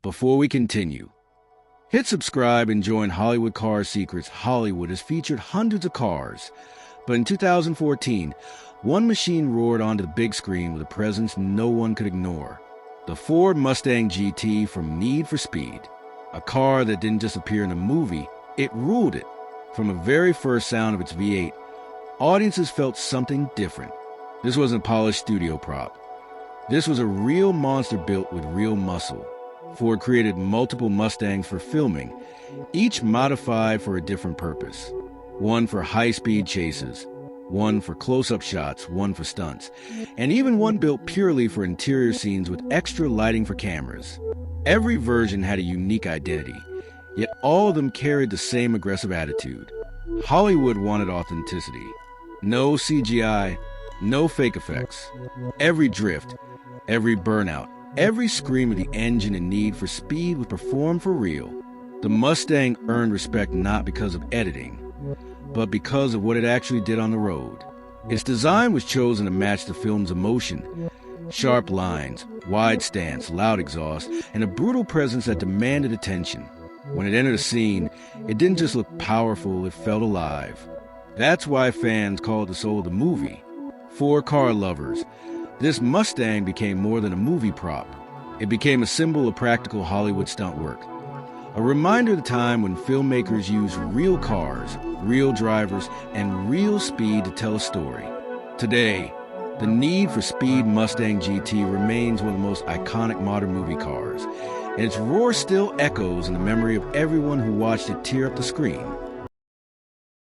Before we continue, hit subscribe and join Hollywood Car Secrets. Hollywood has featured hundreds of cars, but in 2014, one machine roared onto the big screen with a presence no one could ignore. The Ford Mustang GT from Need for Speed. A car that didn't just appear in a movie, it ruled it. From the very first sound of its V8, audiences felt something different. This wasn't a polished studio prop. This was a real monster built with real muscle. Ford created multiple Mustangs for filming, each modified for a different purpose. One for high-speed chases, one for close-up shots, one for stunts, and even one built purely for interior scenes with extra lighting for cameras. Every version had a unique identity, yet all of them carried the same aggressive attitude. Hollywood wanted authenticity. No CGI, no fake effects. Every drift, every burnout, every scream of the engine and Need for Speed was performed for real. The Mustang earned respect not because of editing, but because of what it actually did on the road. Its design was chosen to match the film's emotion. Sharp lines, wide stance, loud exhaust, and a brutal presence that demanded attention. When it entered a scene, it didn't just look powerful, it felt alive. That's why fans call it the soul of the movie. For car lovers, this Mustang became more than a movie prop. It became a symbol of practical Hollywood stunt work. A reminder of the time when filmmakers used real cars, real drivers, and real speed to tell a story. Today, the Need for Speed Mustang GT remains one of the most iconic modern movie cars, and its roar still echoes in the memory of everyone who watched it tear up the screen.